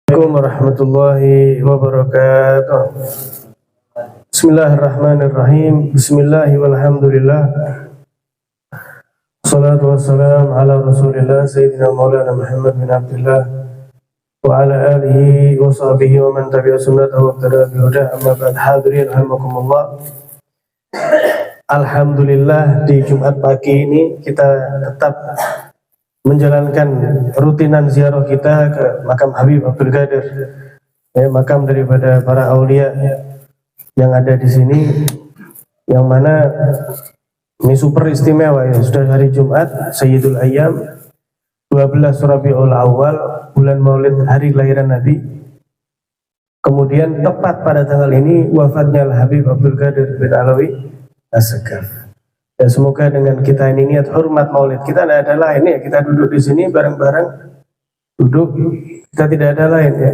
Assalamualaikum warahmatullahi wabarakatuh. Bismillahirrahmanirrahim. Bismillahi walhamdulillah. Salatu wassalam ala rasulillah Sayyidina Maulana Muhammad bin Abdullah wa ala alihi wa sahbihi wa man tabi'a sunnatahu wa tada bihudah. Amma ba'd. Hadirin rahimakumullah. Alhamdulillah, di Jumat pagi ini kita tetap menjalankan rutinan ziarah kita ke makam Habib Abdul Qadir, makam daripada para aulia yang ada di sini, yang mana ini super istimewa ya. Sudah hari Jumat Sayyidul Ayyam 12 Rabiul Awal, bulan Maulid, hari kelahiran Nabi. Kemudian tepat pada tanggal ini wafatnya Habib Abdul Qadir bin Alawi As-Sekaf. Dan semoga dengan kita ini niat hormat maulid, kita tidak ada lain ya, kita duduk di sini bareng-bareng duduk, kita tidak ada lain ya.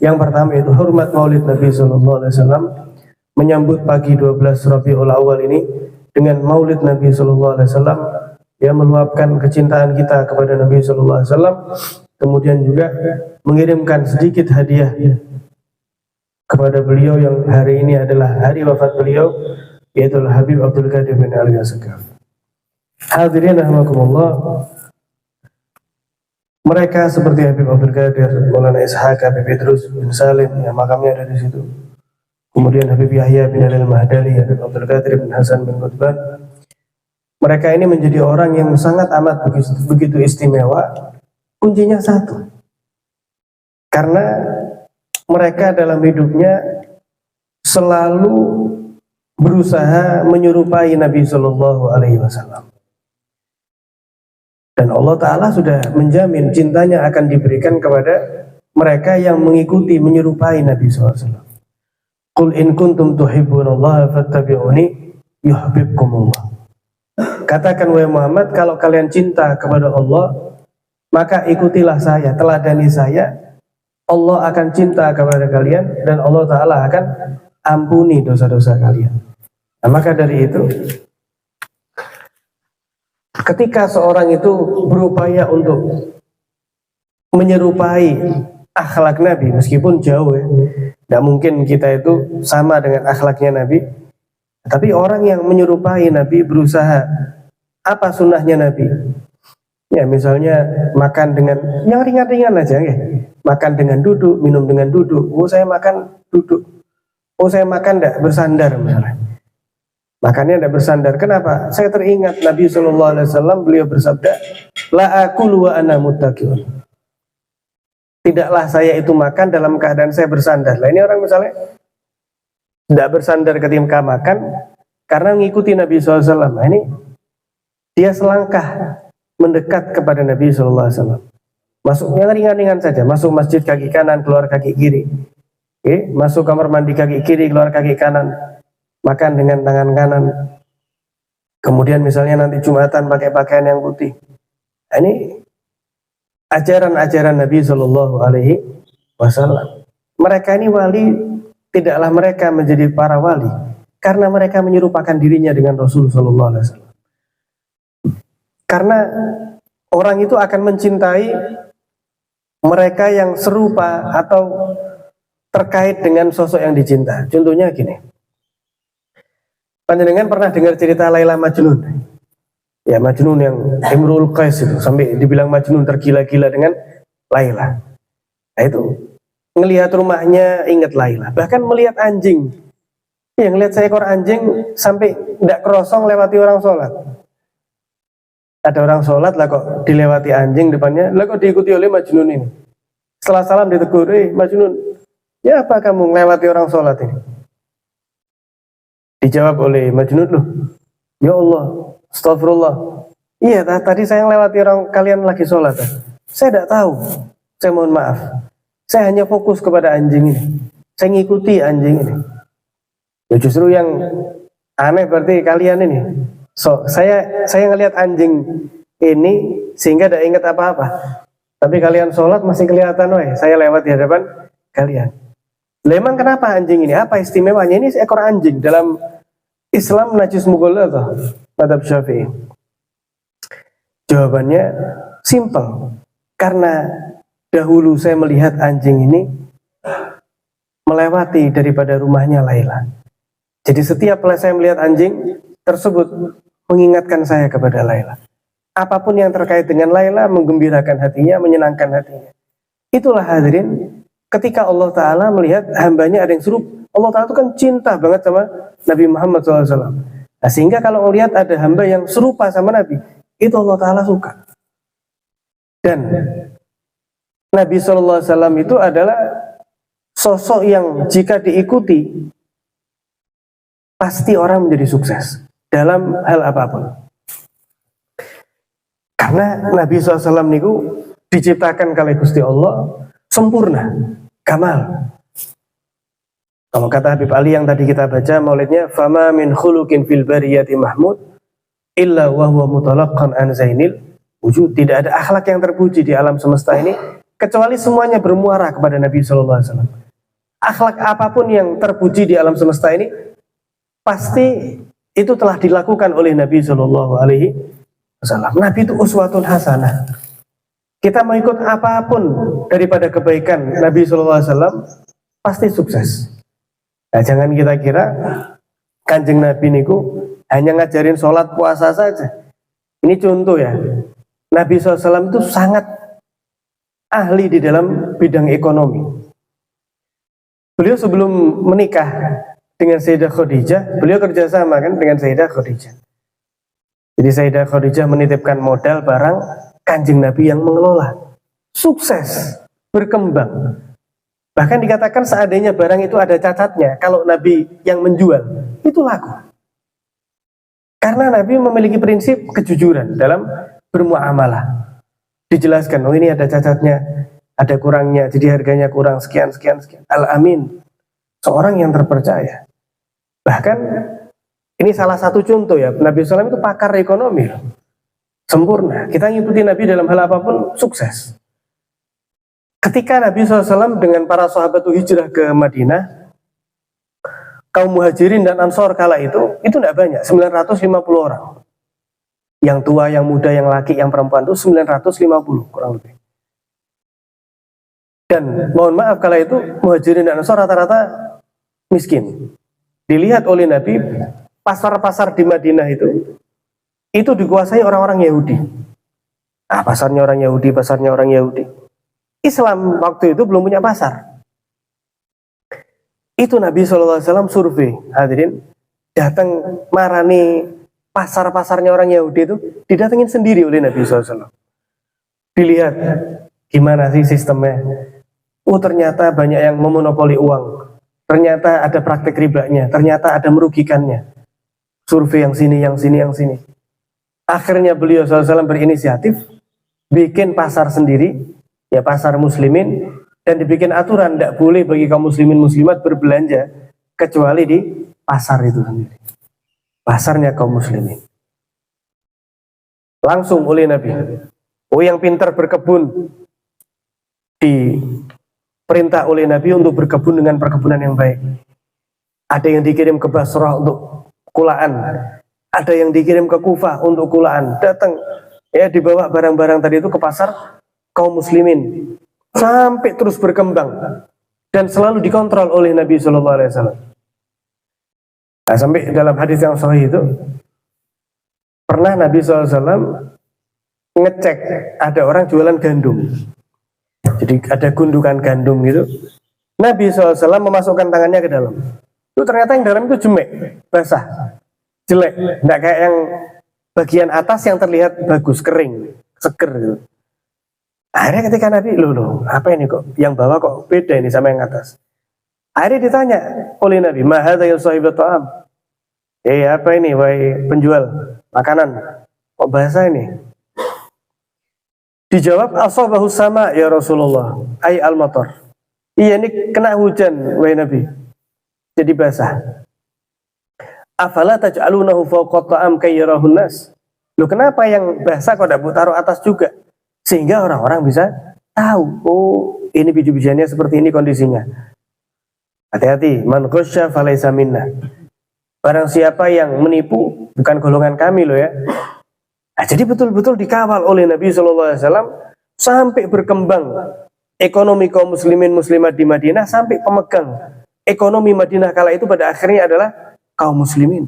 Yang pertama itu hormat maulid Nabi SAW, menyambut pagi 12 Rabiul Awal ini dengan maulid Nabi SAW yang meluapkan kecintaan kita kepada Nabi SAW, kemudian juga mengirimkan sedikit hadiah kepada beliau yang hari ini adalah hari wafat beliau, yaitu Habib Abdul Qadir bin Alawi As-Sekaf. Hadirin rahimakumullah, mereka seperti Habib Abdul Qadir, Maulana Ishaq, Habib Idrus bin Salim yang makamnya ada di situ. Kemudian Habib Yahya bin Alil Mahdali, Habib Abdul Qadir bin Hasan bin Qutban. Mereka ini menjadi orang yang sangat amat begitu istimewa. Kuncinya satu, karena mereka dalam hidupnya selalu berusaha menyerupai Nabi Shallallahu Alaihi Wasallam, dan Allah Taala sudah menjamin cintanya akan diberikan kepada mereka yang mengikuti menyerupai Nabi SAW. Qul in kuntum tuhibbunallaha fattabi'uni yuhibbukumullah. Katakan wahai Muhammad, kalau kalian cinta kepada Allah, maka ikutilah saya, teladani saya. Allah akan cinta kepada kalian dan Allah Taala akan ampuni dosa-dosa kalian. Nah, maka dari itu, ketika seorang itu berupaya untuk menyerupai akhlak Nabi, meskipun jauh ya, tidak mungkin kita itu sama dengan akhlaknya Nabi, tapi orang yang menyerupai Nabi berusaha apa sunnahnya Nabi. Ya, misalnya makan dengan yang ringan-ringan aja ya. Makan dengan duduk, minum dengan duduk. Oh, saya makan duduk. Oh, saya makan tidak bersandar misalnya. Makannya tidak bersandar. Kenapa? Saya teringat Nabi SAW, beliau bersabda, la akulu wa ana muttaqiun. Tidaklah saya itu makan dalam keadaan saya bersandar. Lah ini orang misalnya tidak bersandar ketika makan karena mengikuti Nabi SAW. Nah, ini dia selangkah mendekat kepada Nabi SAW. Masuknya ringan-ringan saja. Masuk masjid kaki kanan, keluar kaki kiri. Masuk kamar mandi kaki kiri, keluar kaki kanan. Makan dengan tangan kanan. Kemudian misalnya nanti Jumatan pakai pakaian yang putih. Nah, ini ajaran-ajaran Nabi Shallallahu Alaihi Wasallam. Mereka ini wali, tidaklah mereka menjadi para wali karena mereka menyerupakan dirinya dengan Rasul Shallallahu Alaihi Wasallam. Karena orang itu akan mencintai mereka yang serupa atau terkait dengan sosok yang dicinta. Contohnya gini. Panjenengan pernah dengar cerita Laila Majnun? Ya, Majnun yang Imrul Qais itu sampai dibilang Majnun tergila-gila dengan Laila. Nah itu ngelihat rumahnya ingat Laila. Bahkan melihat anjing, yang lihat seekor anjing sampai tidak kerosong lewati orang sholat. Ada orang sholat lah kok dilewati anjing depannya, lah kok diikuti oleh Majnun ini. Setelah salam ditegur, Majnun, ya apa kamu melewati orang sholat ini? Dijawab oleh Majnun, loh, ya Allah, astagfirullah. Iya, tadi saya melewati orang kalian lagi sholat. Saya tidak tahu, saya mohon maaf. Saya hanya fokus kepada anjing ini. Saya ngikuti anjing ini. Ya justru yang aneh berarti kalian ini. So, saya ngelihat anjing ini sehingga tidak ingat apa-apa. Tapi kalian sholat masih kelihatan, saya lewat di hadapan kalian. Memang kenapa anjing ini? Apa istimewanya? Ini seekor anjing dalam Islam najis mughalladhah, mazhab Syafi'i. Jawabannya simple. Karena dahulu saya melihat anjing ini melewati daripada rumahnya Laila. Jadi setiap saya melihat anjing tersebut mengingatkan saya kepada Laila. Apapun yang terkait dengan Laila menggembirakan hatinya, menyenangkan hatinya. Itulah hadirin, ketika Allah Ta'ala melihat hambanya ada yang serupa. Allah Ta'ala itu kan cinta banget sama Nabi Muhammad SAW. Nah, sehingga kalau melihat ada hamba yang serupa sama Nabi, itu Allah Ta'ala suka. Dan Nabi SAW itu adalah sosok yang jika diikuti, pasti orang menjadi sukses dalam hal apapun. Karena Nabi SAW niku diciptakan kali Gusti Allah sempurna, kamal. Kalau kata Habib Ali yang tadi kita baca maulidnya, fama min khuluqin fil bariyati mahmud illa wa huwa mutalaqqan an zainil wujud. Tidak ada akhlak yang terpuji di alam semesta ini kecuali semuanya bermuara kepada Nabi sallallahu alaihi wasallam. Akhlak apapun yang terpuji di alam semesta ini pasti itu telah dilakukan oleh Nabi sallallahu alaihi wasallam. Nabi itu uswatun hasanah. Kita mau ikut apapun daripada kebaikan Nabi sallallahu alaihi wasallam pasti sukses. Nah, jangan kita kira Kanjeng Nabi niku hanya ngajarin sholat puasa saja. Ini contoh ya. Nabi SAW itu sangat ahli di dalam bidang ekonomi. Beliau sebelum menikah dengan Sayyidah Khadijah, beliau kerjasama kan dengan Sayyidah Khadijah. Jadi Sayyidah Khadijah menitipkan modal barang, Kanjeng Nabi yang mengelola. Sukses, berkembang. Bahkan dikatakan seandainya barang itu ada cacatnya, kalau Nabi yang menjual, itu laku. Karena Nabi memiliki prinsip kejujuran dalam bermuamalah. Dijelaskan, oh ini ada cacatnya, ada kurangnya, jadi harganya kurang sekian. Al-Amin, seorang yang terpercaya. Bahkan, ini salah satu contoh ya, Nabi SAW itu pakar ekonomi. Sempurna, kita ngikuti Nabi dalam hal apapun, sukses. Ketika Nabi SAW dengan para sahabat itu hijrah ke Madinah, kaum muhajirin dan ansor kala itu tidak banyak, 950 orang. Yang tua, yang muda, yang laki, yang perempuan itu 950 kurang lebih. Dan mohon maaf kala itu muhajirin dan ansor rata-rata miskin. Dilihat oleh Nabi, pasar-pasar di Madinah itu dikuasai orang-orang Yahudi. Pasarnya orang Yahudi. Islam waktu itu belum punya pasar. Itu Nabi SAW survei, hadirin, datang marani pasar-pasarnya orang Yahudi itu, didatengin sendiri oleh Nabi SAW. Dilihat gimana sih sistemnya. Oh ternyata banyak yang memonopoli uang. Ternyata ada praktek ribanya. Ternyata ada merugikannya. Survei yang sini. Akhirnya beliau SAW berinisiatif bikin pasar sendiri, ya pasar muslimin, dan dibikin aturan tidak boleh bagi kaum muslimin muslimat berbelanja kecuali di pasar itu sendiri, pasarnya kaum muslimin. Langsung oleh Nabi, oh yang pintar berkebun diperintah oleh Nabi untuk berkebun dengan perkebunan yang baik. Ada yang dikirim ke Basrah untuk kulaan, ada yang dikirim ke Kufah untuk kulaan. Datang ya dibawa barang-barang tadi itu ke pasar kaum muslimin sampai terus berkembang dan selalu dikontrol oleh Nabi Shallallahu Alaihi Wasallam. Nah, sampai dalam hadis yang sahih itu pernah Nabi SAW ngecek ada orang jualan gandum. Jadi ada gundukan gandum gitu. Nabi SAW memasukkan tangannya ke dalam. Itu ternyata yang dalam itu jemek, basah, jelek, tidak kayak yang bagian atas yang terlihat bagus, kering, seger gitu. Akhirnya ketika Nabi, loh, apa ini kok? Yang bawah kok beda ini sama yang atas. Akhirnya ditanya oleh Nabi, ma hadza ya sahibat ta'am? Apa ini, wahai penjual makanan? Kok bahasa ini? Dijawab, asabahu sama ya Rasulullah, ay al-matar. Iya, ini kena hujan, wahai Nabi. Jadi basah. Afala taj'alunahu fawqa ta'am kayyarahun nas? Loh, kenapa yang basah kok tidak taruh atas juga? Sehingga orang-orang bisa tahu, oh ini biji-bijiannya seperti ini kondisinya. Hati-hati, man ghasya falaysa minna. Barang siapa yang menipu bukan golongan kami loh ya. Nah, jadi betul-betul dikawal oleh Nabi SAW sampai berkembang ekonomi kaum muslimin muslimat di Madinah sampai pemegang ekonomi Madinah kala itu pada akhirnya adalah kaum muslimin.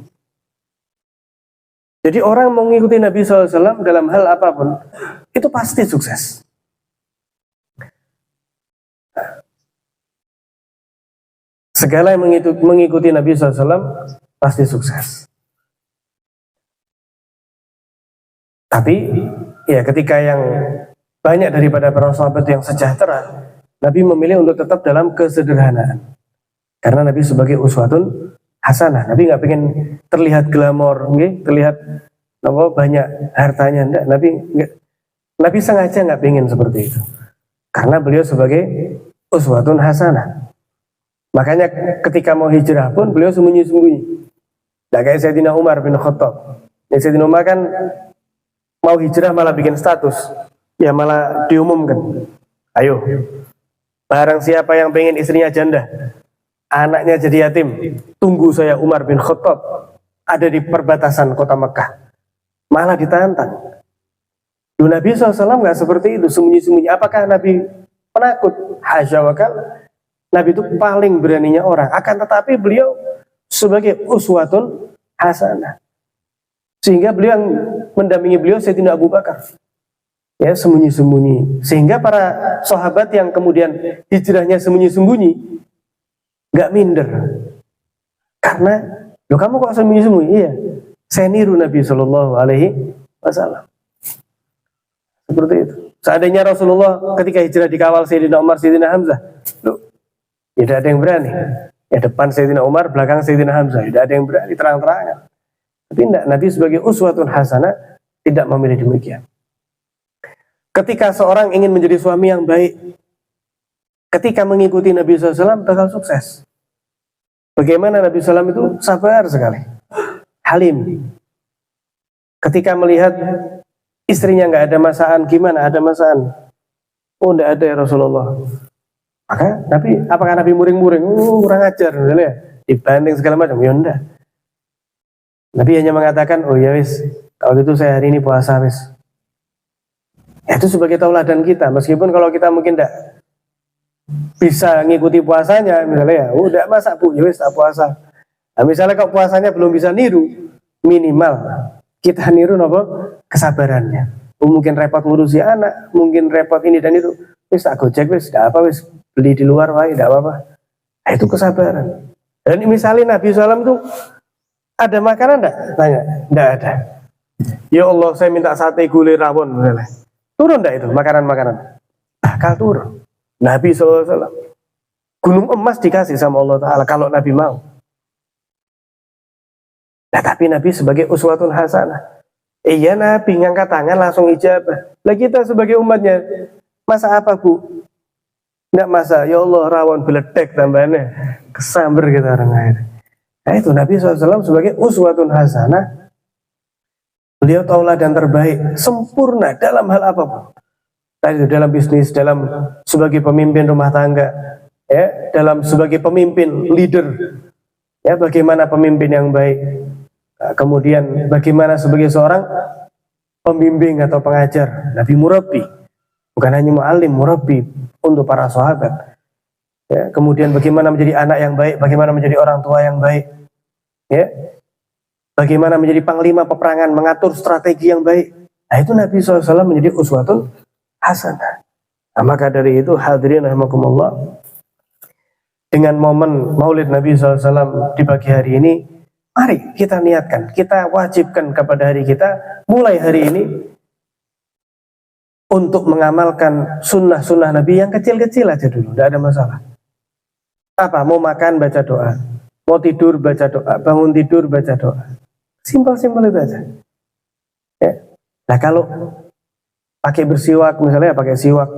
Jadi orang mengikuti Nabi SAW dalam hal apapun itu pasti sukses. Segala yang mengikuti Nabi SAW pasti sukses. Tapi ya ketika yang banyak daripada para sahabat yang sejahtera, Nabi memilih untuk tetap dalam kesederhanaan. Karena Nabi sebagai uswatun hasanah. Nabi nggak pengen terlihat glamor, terlihat banyak hartanya. Enggak, Nabi sengaja nggak pengen seperti itu. Karena beliau sebagai uswatun hasanah. Makanya ketika mau hijrah pun beliau sembunyi-sembunyi. Nah, kayak Sayyidina Umar bin Khattab. Sayyidina Umar kan mau hijrah malah bikin status, ya malah diumumkan. Ayo, barang siapa yang pengen istrinya janda, anaknya jadi yatim, tunggu saya Umar bin Khattab ada di perbatasan kota Mekah. Malah ditantang. Duh, Nabi SAW nggak seperti itu, sembunyi-sembunyi. Apakah Nabi penakut? Hasya wa kalla. Nabi itu paling beraninya orang. Akan tetapi beliau sebagai uswatun hasanah. Sehingga beliau yang mendampingi beliau Sayyidina Abu Bakar. Ya, sembunyi-sembunyi. Sehingga para sahabat yang kemudian hijrahnya sembunyi-sembunyi nggak minder. Karena, loh kamu kok sembunyi-sembunyi? Iya, saya niru Nabi Shallallahu Alaihi Wasallam. Seperti itu. Seandainya Rasulullah ketika hijrah dikawal Sayyidina Umar, Sayyidina Hamzah, loh, tidak ada yang berani. Ya depan Sayyidina Umar, belakang Sayyidina Hamzah, tidak ada yang berani terang-terangan. Tapi tidak, Nabi sebagai uswatun hasanah tidak memilih demikian. Ketika seorang ingin menjadi suami yang baik, ketika mengikuti Nabi SAW bakal sukses. Bagaimana Nabi SAW itu sabar sekali, halim. Ketika melihat istrinya nggak ada masakan, gimana ada masakan? Oh, tidak ada ya Rasulullah. Maka apakah Nabi muring-muring? Kurang ajar, ya. Dibanding segala macam, ya enggak. Nabi hanya mengatakan, oh ya wis, kalau itu saya hari ini puasa wis. Ya, itu sebagai tauladan kita, meskipun kalau kita mungkin tidak bisa ngikuti puasanya, misalnya ya, udah masak bu, ya wis tak puasa. Nah, misalnya kalau puasanya belum bisa niru, minimal kita niru kesabarannya. Mungkin repot ngurusi anak, mungkin repot ini dan itu, wis tak gojek wis, tidak apa wis, beli di luar wah, tidak apa-apa. Nah, itu kesabaran. Dan misalnya Nabi SAW itu ada makanan enggak? Tanya, enggak ada. Ya Allah, saya minta sate gulai rawon misalnya. Turun enggak itu makanan-makanan? Bakal turun. Nabi SAW gunung emas dikasih sama Allah Ta'ala kalau Nabi mau. Nah, tapi Nabi sebagai uswatun hasanah. Iya, Nabi ngangkat tangan langsung ijabah. Lah kita sebagai umatnya, masa apa bu? Enggak masa, ya Allah rawon beledek tambahannya. Kesamber kita orang air. Nah itu Nabi SAW sebagai uswatun hasanah. Beliau tauladan terbaik, sempurna dalam hal apapun. Tadi dalam bisnis, dalam sebagai pemimpin rumah tangga, ya, dalam sebagai pemimpin leader, ya, bagaimana pemimpin yang baik. Nah, kemudian bagaimana sebagai seorang pembimbing atau pengajar, Nabi murabbi, bukan hanya mu'alim, murabbi untuk para sahabat. Ya, kemudian bagaimana menjadi anak yang baik, bagaimana menjadi orang tua yang baik, ya, bagaimana menjadi panglima peperangan, mengatur strategi yang baik. Nah itu Nabi SAW menjadi uswatun hasanah. Nah, maka dari itu hadirin rahimakumullah, dengan momen Maulid Nabi SAW di pagi hari ini, mari kita niatkan, kita wajibkan kepada hari kita, mulai hari ini untuk mengamalkan sunnah-sunnah Nabi yang kecil-kecil aja dulu, tidak ada masalah. Apa? Mau makan baca doa, mau tidur baca doa, bangun tidur baca doa. Simpel-simpel itu aja. Ya. Nah kalau pakai bersiwak misalnya pakai siwak.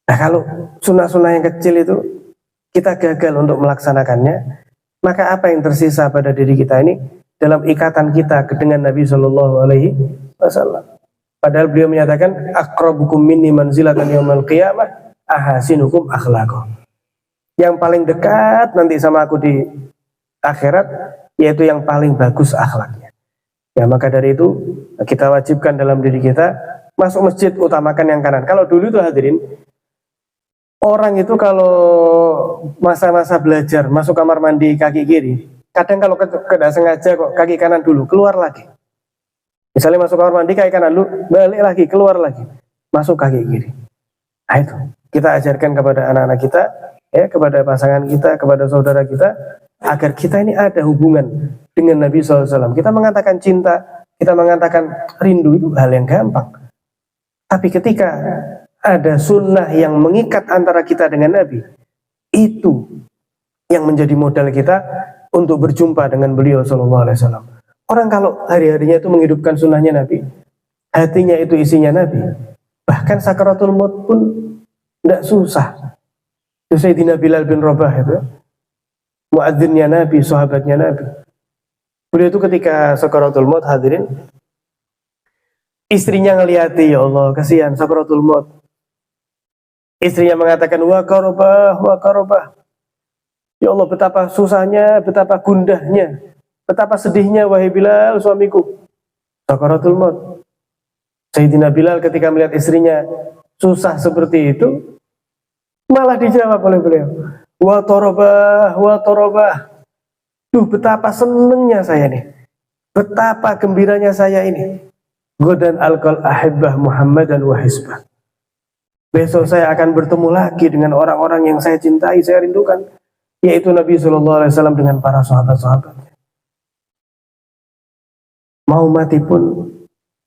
Nah kalau sunnah-sunnah yang kecil itu kita gagal untuk melaksanakannya, maka apa yang tersisa pada diri kita ini dalam ikatan kita dengan Nabi Shallallahu Alaihi Wasallam. Padahal beliau menyatakan aqrabukum minni manzilatan yaumil qiyamah ahasinukum akhlaqah. Yang paling dekat nanti sama aku di akhirat yaitu yang paling bagus akhlaknya. Ya maka dari itu kita wajibkan dalam diri kita masuk masjid utamakan yang kanan. Kalau dulu itu hadirin Orang itu kalau masa-masa belajar masuk kamar mandi kaki kiri, kadang kalau tidak sengaja kok kaki kanan dulu keluar lagi. Misalnya masuk kamar mandi kaki kanan dulu, balik lagi keluar lagi, masuk kaki kiri. Nah itu kita ajarkan kepada anak-anak kita, ya, kepada pasangan kita, kepada saudara kita, agar kita ini ada hubungan dengan Nabi SAW. Kita mengatakan cinta, kita mengatakan rindu itu hal yang gampang. Tapi ketika ada sunnah yang mengikat antara kita dengan Nabi, itu yang menjadi modal kita untuk berjumpa dengan beliau Sallallahu Alaihi Wasallam. Orang kalau hari-harinya itu menghidupkan sunnahnya Nabi, hatinya itu isinya Nabi, bahkan sakaratul maut pun tidak susah. Itu Sayyidina Bilal bin Rabah itu, muadzinnya Nabi, sahabatnya Nabi. Beliau itu ketika sakaratul maut, hadirin, istrinya ngelihati, ya Allah, kasihan sakaratul maut. Istrinya mengatakan, wa karobah. Ya Allah, betapa susahnya, betapa gundahnya, betapa sedihnya, wahai Bilal, suamiku. Sakaratul maut. Sayyidina Bilal ketika melihat istrinya susah seperti itu, malah dijawab oleh beliau, wa torobah. Duh, betapa senengnya saya nih, betapa gembiranya saya ini. Godan alqal ahibbah Muhammadan wa hisbah. Besok saya akan bertemu lagi dengan orang-orang yang saya cintai, saya rindukan, yaitu Nabi SAW dengan para sahabat-sahabatnya. Mau mati pun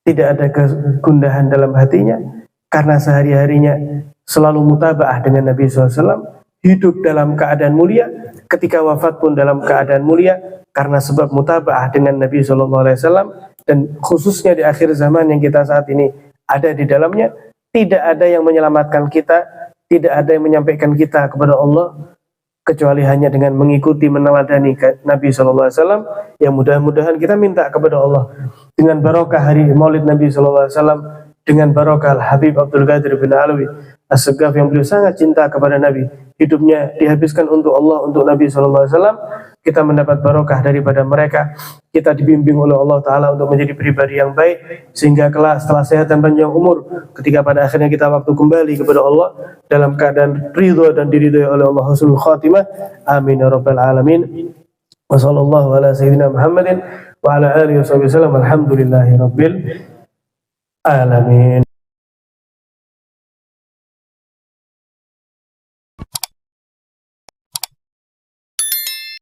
tidak ada kegundahan dalam hatinya, karena sehari-harinya selalu mutabaah dengan Nabi SAW, hidup dalam keadaan mulia, ketika wafat pun dalam keadaan mulia, karena sebab mutabaah dengan Nabi SAW, dan khususnya di akhir zaman yang kita saat ini ada di dalamnya. Tidak ada yang menyelamatkan kita, tidak ada yang menyampaikan kita kepada Allah, kecuali hanya dengan mengikuti, meneladani Nabi SAW. Yang mudah-mudahan kita minta kepada Allah, dengan barokah hari Maulid Nabi SAW, dengan barokah Habib Abdul Qadir bin Alwi As-Segaf yang beliau sangat cinta kepada Nabi, hidupnya dihabiskan untuk Allah, untuk Nabi SAW. Kita mendapat barokah daripada mereka, kita dibimbing oleh Allah Ta'ala untuk menjadi pribadi yang baik, sehingga kelak setelah sehat dan panjang umur, ketika pada akhirnya kita waktu kembali kepada Allah dalam keadaan ridho dan diridhoi oleh Allah husnul khatimah. Amin ya rabbal alamin. Wa sallallahu ala sayyidina Muhammadin wa ala alihi wasallam. Alhamdulillahi rabbil alamin.